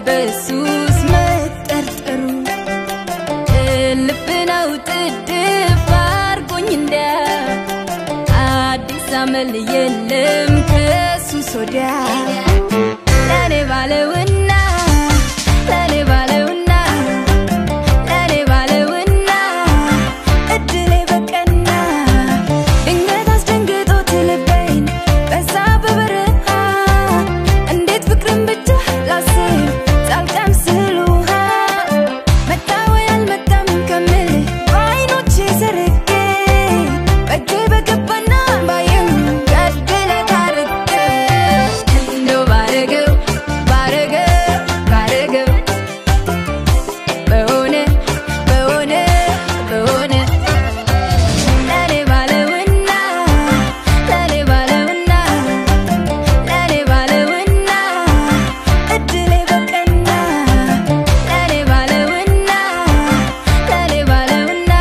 በሱስ መጠርጠሩ ልብና ውጥድፍ አርጎኝ እንደ አዲስ አመል የለም ከሱስ ወዲያ ለኔ ባለውና ለኔ ባለውና ለኔ ባለውና እድሌ በቀና ድንገት አስደንግጦት ልቤን በዛ በበረሃ እንዴት ፍቅርን ብቻ ላስብ ጣልቃም ስሉሃ መጣ ወይ አልመጣም ከምል በዓይኖቼ ሰርቄ በእጄ በገባና ባየው ገድለ ታርቄ እንደው ባረገው በሆነ ለኔ ባለውና ለኔ ባለውና ለኔ ባለውና እድሌ በቀና ለኔ ባለውና ለኔ ባለውና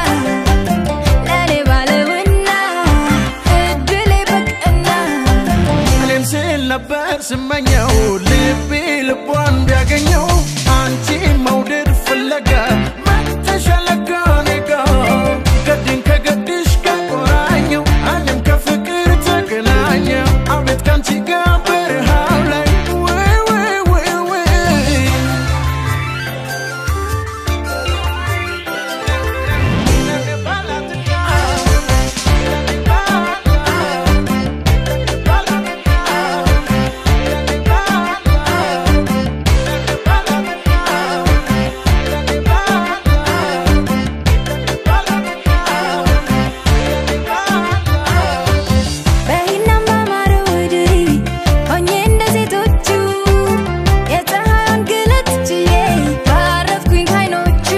ለኔ ባለውና እድሌ በቀና እኔም ስል ነበር ስመኘው ልቤ ልቧን ቢያገኘው አንቺ መውደድ ፍለጋ መተሻለጋ ኔጋ ገድን ከገድሽ ከቆራኘው እኔም ከፍቅር ተገናኘው አቤት ካንቺ ጋር በረሃው ላይ ወይ በሂናም ባማረው ድሪ ሆኜ እንደ ሴቶቹ የፀሐዩን ግለት ችዬ ባረፍኩኝ ከዓይኖቹ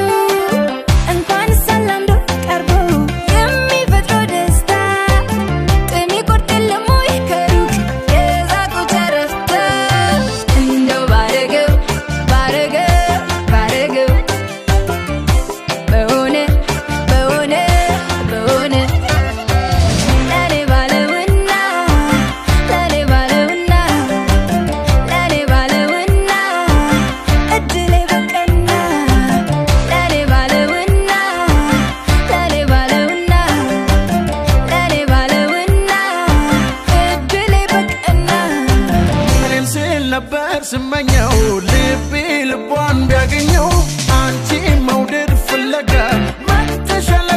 እንኳንስ አላምዶ ቀርቦ የሚፈጥረው ደስታ ጥም ይቆርጥ የለም ወይ ከሩቅ የዛቁ ጨረፍታ እንደው ባረገው በሆነ ለኔ ባለውና ለኔ ባለውና ለኔ ባለውና እድሌ በቀና ለኔ ባለውና ለኔ ባለውና ለኔ ባለውና እድሌ በቀና እኔም ስል ነበር ስመኘው ልቤ ልቧን ቢያገኘው አንቺ መውደድ ፍለጋ መተሻለ